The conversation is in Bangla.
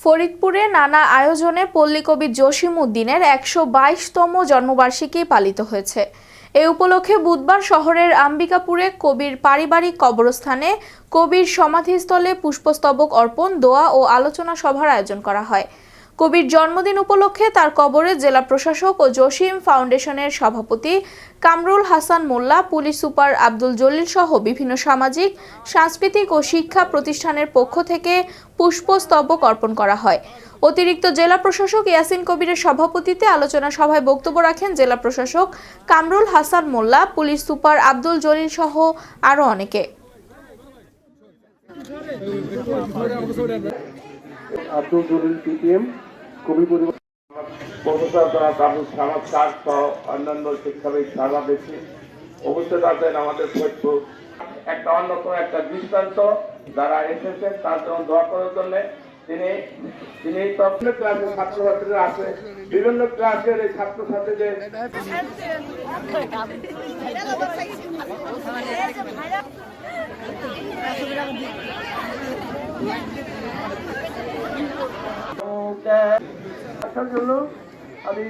ফরিদপুরে নানা আয়োজনে পল্লী কবি জসিম উদ্দিনের ১২২তম জন্মবার্ষিকী পালিত হয়েছে। এ উপলক্ষে বুধবার শহরের আম্বিকাপুরে কবির পারিবারিক কবরস্থানে কবির সমাধিস্থলে পুষ্পস্তবক অর্পণ, দোয়া ও আলোচনা সভার আয়োজন করা হয়। কবির জন্মদিন উপলক্ষে তার কবরে জেলা প্রশাসক ও জসিম ফাউন্ডেশনের সভাপতি কামরুল হাসান মোল্লা, পুলিশ সুপার আব্দুল জলিল সহ বিভিন্ন সামাজিক, সাংস্কৃতিক ও শিক্ষা প্রতিষ্ঠানের পক্ষ থেকে পুষ্পস্তবক অর্পণ করা হয়। অতিরিক্ত জেলা প্রশাসক ইয়াসিন কবিরের সভাপতিত্বে আলোচনা সভায় বক্তব্য রাখেন জেলা প্রশাসক কামরুল হাসান মোল্লা, পুলিশ সুপার আব্দুল জলিল সহ আরও অনেকে। আব্দুল জলিল পিটিএম কবি পরিবার প্রফেসর আবুল সামাদ স্যার সহ অন্যান্য শিক্ষাবিদ সারা বেশি উপস্থিত আছেন। আমাদের ফরিদপুর একটা অন্যতম একটা দৃষ্টান্ত, যারা এসেছেন তার জন্য দোয়া করার জন্য তিনি তখন ক্লাসের ছাত্রছাত্রীরা আছে, বিভিন্ন ক্লাসের এই ছাত্রছাত্রীদের জন্য আমি